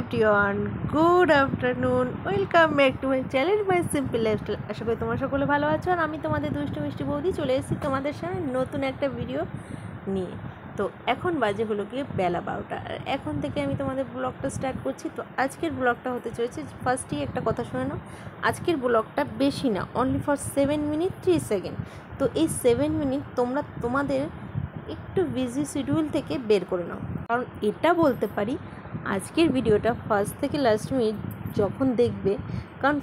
Everyone, good afternoon. Welcome back to my channel my simple lifestyle. আশা করি তোমরা সকলে ভালো আছো। আর আমি তোমাদের দুষ্টু মিষ্টি বৌদি চলে এসেছি তোমাদের সামনে নতুন একটা ভিডিও নিয়ে। তো এখন বাজে হলো গিয়ে বেলা 12টা। আর এখন থেকে আমি তোমাদের ব্লগটা স্টার্ট করছি। তো আজকের ব্লগটা হতে চলেছে, ফার্স্টেই একটা কথা শুনে নাও, আজকের ব্লগটা বেশি না, অনলি ফর 7 মিনিট 3 সেকেন্ড। তো এই 7 মিনিট তোমরা তোমাদের একটু বিজি শিডিউল থেকে বের করে নাও। কারণ এটা বলতে পারি, আজকের ভিডিওটা ফার্স্ট থেকে লাস্ট মিনিট যখন দেখবে, কারণ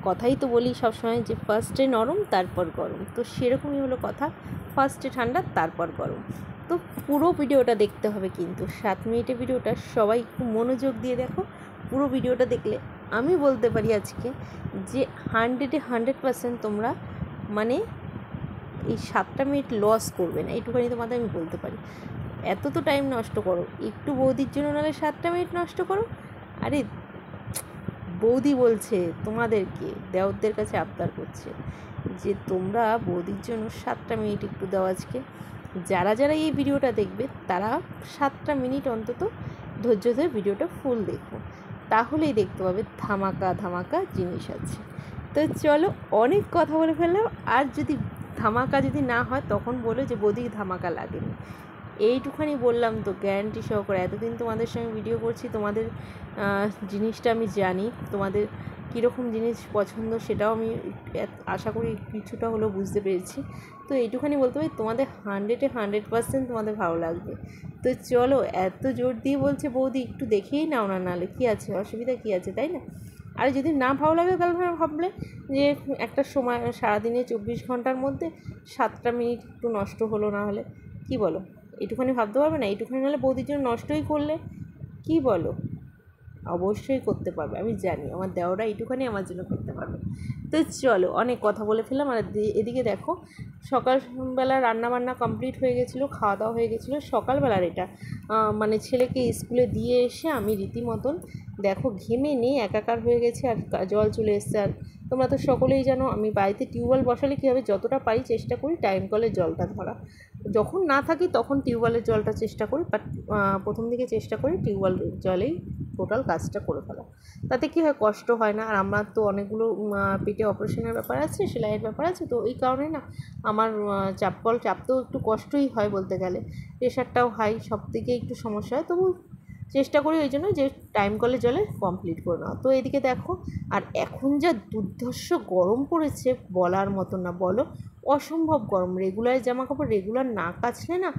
কথাই তো বলি সবসময় যে ফার্স্টে নরম তারপর গরম, তো সেরকমই হলো কথা, ফার্স্টে ঠান্ডা তারপর গরম। তো পুরো ভিডিওটা দেখতে হবে, কিন্তু 7 মিনিটের ভিডিওটা সবাই একটু মনোযোগ দিয়ে দেখো। পুরো ভিডিওটা দেখলে আমি বলতে পারি আজকে যে 100% তোমরা মানে এই 7টা মিনিট লস করবে না, এইটুখানি তোমাদের আমি বলতে পারি। এত তো টাইম নষ্ট করো একটু বৌদির জন্য, নাহলে 7টা মিনিট নষ্ট করো। আরে বৌদি বলছে তোমাদেরকে, দেওরদের কাছে আবদার করছে যে তোমরা বৌদির জন্য 7টা মিনিট একটু দাও আজকে। যারা যারা এই ভিডিওটা দেখবে তারা 7টা মিনিট অন্তত ধৈর্য ধরে ভিডিওটা ফুল দেখো, তাহলেই দেখতে পাবে ধামাকা ধামাকা জিনিস আছে। তো চলো, অনেক কথা বলে ফেললাম। আর যদি ধামাকা যদি না হয় তখন বলো যে বৌদি ধামাকা লাগেনি। এইটুখানি বললাম তো গ্যারান্টি সহকারে। এতদিন তোমাদের সঙ্গে ভিডিও করছি, তোমাদের জিনিসটা আমি জানি, তোমাদের কীরকম জিনিস পছন্দ সেটাও আমি আশা করি কিছুটা হলেও বুঝতে পেরেছি। তো এইটুখানি বলতে পারি তোমাদের 100% তোমাদের ভালো লাগবে। তো চলো, এত জোর দিয়ে বলছে বৌদি একটু দেখেই নাও না, নাহলে কী আছে, অসুবিধা কী আছে, তাই না? আর যদি না ভালো লাগে তাহলে ভাবলে যে একটা সময় সারাদিনে 24 ঘন্টার মধ্যে 7টা মিনিট একটু নষ্ট হলো, না হলে কী বলো? এইটুখানি ভাবতে পারবে না? এইটুখানি নাহলে বৌদির জন্য নষ্টই করলে, কি বলো? অবশ্যই করতে পারবে, আমি জানি আমার দেওরা এইটুখানি আমার জন্য করতে পারবে। তো চলো, অনেক কথা বলে ফেললাম। আর এদিকে দেখো, সকালবেলা রান্নাবান্না কমপ্লিট হয়ে গেছিলো, খাওয়া দাওয়া হয়ে গেছিলো সকালবেলার। এটা মানে ছেলেকে স্কুলে দিয়ে এসে আমি রীতিমতন দেখো ঘেমে নিয়ে একাকার হয়ে গেছে, আর জল চলে এসছে। আর তোমরা তো সকলেই জানো আমি বাড়িতে টিউবওয়েল বসালে কীভাবে যতটা পারি চেষ্টা করি টাইম কলের জলটা ধরা। যখন না থাকি তখন টিউবওয়েলের জলটা চেষ্টা করি, বাট প্রথম দিকে চেষ্টা করি টিউবওয়েল জলেই টোটাল কাজটা করে ফেলা। তাতে কী হয়, কষ্ট হয় না। আর আমার তো অনেকগুলো পেটে অপারেশনের ব্যাপার আছে, সেলাইয়ের ব্যাপার আছে, তো এই কারণে না আমার চাপতেও একটু কষ্টই হয় বলতে গেলে। প্রেশারটাও হাই, সব দিকে একটু সমস্যা হয়, তবু চেষ্টা করি ওই জন্য যে টাইম কলে জলে কমপ্লিট করে নেওয়া। তো এদিকে দেখো, আর এখন যা দুর্ধর্ষ গরম পড়েছে বলার মতো না, বলো, অসম্ভব গরম। রেগুলার জামা কাপড় রেগুলার না কাচলে না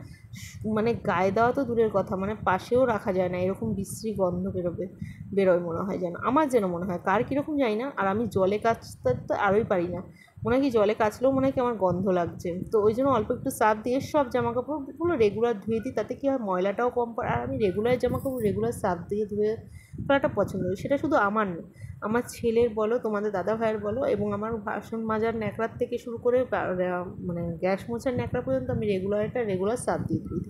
মানে গায়ে দেওয়া তো দূরের কথা, মানে পাশেও রাখা যায় না, এরকম বিশ্রী গন্ধ বেরোয় মনে হয়, যেন আমার যেন মনে হয়, কার কীরকম জানি না। আর আমি জলে কাচতে তো আরোই পারি না, মনে হয় কি জলে কাচলেও মনে হয় কি আমার গন্ধ লাগছে। তো ওই জন্য অল্প একটু সার্ফ দিয়ে সব জামাকাপড়গুলো রেগুলার ধুয়ে দিই, তাতে কী হয় ময়লাটাও কম পড়ে। আর আমি রেগুলার জামাকাপড় রেগুলার সার্ফ দিয়ে ধুয়ে ফেলাটা পছন্দ করি। সেটা শুধু আমার নয়, আমার ছেলের বলো, তোমাদের দাদা ভাইয়ের বলো, এবং আমার বাসন মাজার ন্যাকড়ার থেকে শুরু করে মানে গ্যাস মোছার ন্যাকড়া পর্যন্ত আমি রেগুলার সার্ফ দিয়ে ধুই।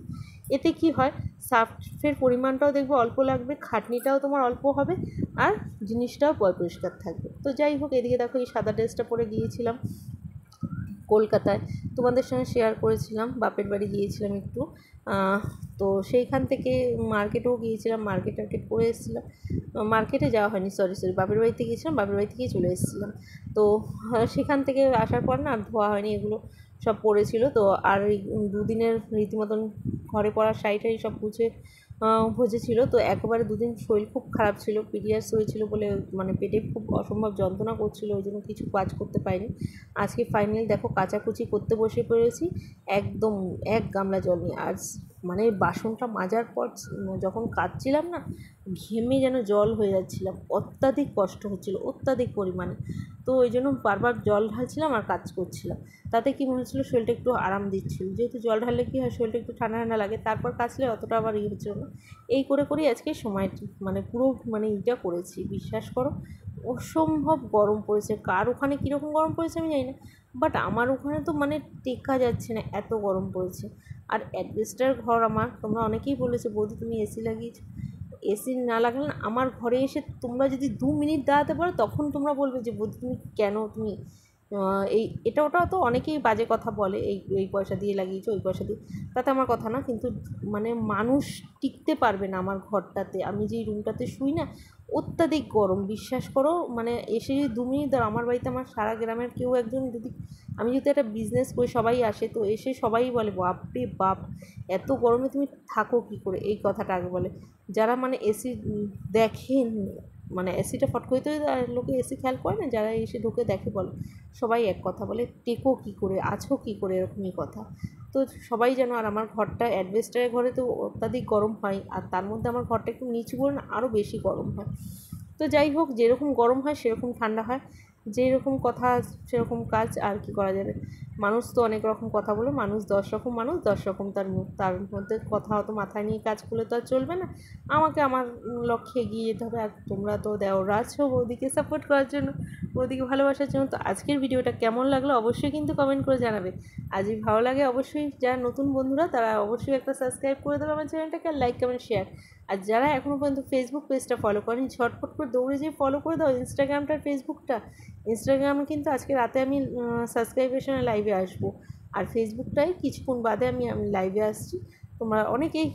এতে কি হয়, সার্ফের পরিমাণটাও দেখবে অল্প লাগবে, খাটনিটাও তোমার অল্প হবে, আর জিনিসটাও পরিষ্কার থাকবে। তো যাই হোক, এদিকে দেখো এই সাদা ড্রেসটা পরে গিয়েছিলাম কলকাতায়, তোমাদের সঙ্গে শেয়ার করেছিলাম, বাপের বাড়ি গিয়েছিলাম একটু। তো সেইখান থেকে মার্কেটেও গিয়েছিলাম, মার্কেট করে এসেছিলাম। মার্কেটে যাওয়া হয়নি, সরি বাপের বাড়িতে গিয়েছিলাম, বাপের বাড়ি থেকেই চলে এসেছিলাম। তো সেখান থেকে আসার পর না আর ধোয়া হয়নি, এগুলো সব পড়েছিল। তো আর এই দুদিনের রীতিমতন ঘরে পড়া শাড়ি সব ভজেছিল। তো একেবারে দুদিন শরীর খুব খারাপ ছিল, পিরিয়ডস হয়েছিল বলে মানে পেটে খুব অসম্ভব যন্ত্রণা করছিল, ওই জন্য কিছু কাজ করতে পারিনি। আজকে ফাইনালি দেখো কাচাকুচি করতে বসে পড়েছি, একদম 1 গামলা জল নিয়ে। আর মানে বাসনটা মাজার পর যখন কাচছিলাম না, ঘেমে যেন জল হয়ে যাচ্ছিলাম, অত্যাধিক কষ্ট হচ্ছিল, অত্যাধিক পরিমাণে। তো ওই জন্য বারবার জল ঢালছিলাম আর কাজ করছিলাম। তাতে কি মনে হচ্ছিলো শরীরটা একটু আরাম দিচ্ছিল, যেহেতু জল ঢাললে কী হয় শরীরটা একটু ঠান্ডা ঠান্ডা লাগে, তারপর কাচলে অতটা আবার হচ্ছিল না। এই করে করেই আজকে সময় মানে পুরো মানে এইটা করেছি, বিশ্বাস করো অসম্ভব গরম পড়েছে। কার ওখানে কীরকম গরম পড়েছে আমি জানি না, বাট আমার ওখানে তো মানে টেকা যাচ্ছে না, এত গরম পড়েছে। আর অ্যাডভেস্টার ঘর আমার, তোমরা অনেকেই বলেছো বৌদি তুমি এসি লাগিয়েছো, এসি না লাগালে না, আমার ঘরে এসে তোমরা যদি 2 মিনিট দাঁড়াতে পারো তখন তোমরা বলবে যে বৌদি তুমি কেন তুমি এই এটা ওটা তো অনেকেই বাজে কথা বলে, এই পয়সা দিয়ে লাগিয়েছো, ওই পয়সা দিয়ে, তাতে আমার কথা না, কিন্তু মানে মানুষ টিকতে পারবে না আমার ঘরটাতে। আমি যেই রুমটাতে শুই না, অত্যাধিক গরম, বিশ্বাস করো। মানে এসে যদি 2 মিনিট ধর আমার বাড়িতে, আমার সারা গ্রামের কেউ একজন যদি, আমি যদি একটা বিজনেস করি, সবাই আসে, তো এসে সবাই বলে বাপরে বাপ, এত গরমে তুমি থাকো কী করে, এই কথাটা আগে বলে। যারা মানে এসি দেখেন, মানে এসিটা ফট করে তো লোকে এসি খেয়াল করে না, যারা এসে ঢুকে দেখে বলে, সবাই এক কথা বলে, টেকো কী করে, আছো কী করে, এরকমই কথা। তো সবাই যেন, আর আমার ঘরটা অ্যাডভেস্টারের ঘরে তো অত্যাধিক গরম হয়, আর তার মধ্যে আমার ঘরটা একটু নিচু করে না, আরও বেশি গরম হয়। তো যাই হোক, যেরকম গরম হয় সেরকম ঠান্ডা হয়, যেরকম কথা সেরকম কাজ, আর কি করা যাবে। মানুষ তো অনেক রকম কথা বলে, মানুষ 10 রকম, মানুষ 10 রকম তার মুখ, তার মধ্যে কথা অত মাথায় নিয়ে কাজ করলে তো আর চলবে না। আমাকে আমার লক্ষ্যে এগিয়ে যেতে হবে। আর তোমরা তো দেওররা আছো বৌদিকে সাপোর্ট করার জন্য, বৌদিকে ভালোবাসার জন্য। তো আজকের ভিডিওটা কেমন লাগলো অবশ্যই কিন্তু কমেন্ট করে জানাবে। আর যদি ভালো লাগে অবশ্যই, যারা নতুন বন্ধুরা তারা অবশ্যই একটা সাবস্ক্রাইব করে দেবে আমার চ্যানেলটাকে, আর লাইক কমেন্ট শেয়ার। আর যারা এখনও পর্যন্ত ফেসবুক পেজটা ফলো করেনি, ঝটপট করে দৌড়ে যেয়ে ফলো করে দাও ইনস্টাগ্রামটা আর ফেসবুকটা। ইনস্টাগ্রামে কিন্তু আজকে রাতে আমি সাবস্ক্রাইবেশনে লাইভে আসবো, আর ফেসবুকটাই কিছুক্ষণ বাদে আমি লাইভে আসছি। তোমরা অনেকেই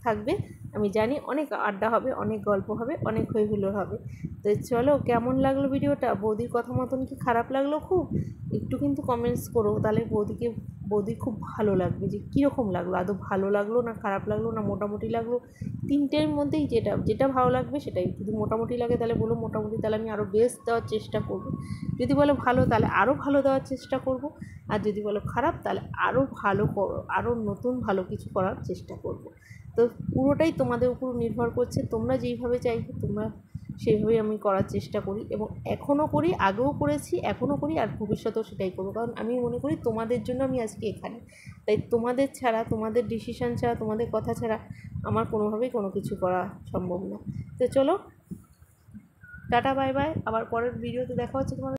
থাকবে, আমি জানি, অনেক আড্ডা হবে, অনেক গল্প হবে, অনেক হই হুল্লোড় হবে। তো চলো, কেমন লাগলো ভিডিওটা, বৌদির কথা মতন কি খারাপ লাগলো খুব, একটু কিন্তু কমেন্টস করো, তাহলে বৌদির খুব ভালো লাগবে যে কীরকম লাগলো, আদৌ ভালো লাগলো না খারাপ লাগলো না মোটামুটি লাগলো। তিনটের মধ্যেই যেটা যেটা ভালো লাগবে সেটাই। যদি মোটামুটি লাগে তাহলে বলো মোটামুটি, তাহলে আমি আরও বেস্ট দেওয়ার চেষ্টা করব। যদি বলো ভালো তাহলে আরও ভালো দেওয়ার চেষ্টা করব। আর যদি বলো খারাপ তাহলে আরও ভালো, আরও নতুন ভালো কিছু করার চেষ্টা করব। তো পুরোটাই তোমাদের উপর নির্ভর করছে, তোমরা যেইভাবে চাইবে তোমরা সেইভাবেই আমি করার চেষ্টা করি, এবং এখনও করি, আগেও করেছি, এখনও করি, আর ভবিষ্যতেও সেটাই করবো। কারণ আমি মনে করি তোমাদের জন্য আমি আজকে এখানে। তাই তোমাদের ছাড়া, তোমাদের ডিসিশান ছাড়া, তোমাদের কথা ছাড়া আমার কোনোভাবেই কোনো কিছু করা সম্ভব না। তো চলো, টাটা বাই বাই, আবার পরের ভিডিওতে দেখা হচ্ছে তোমাদের।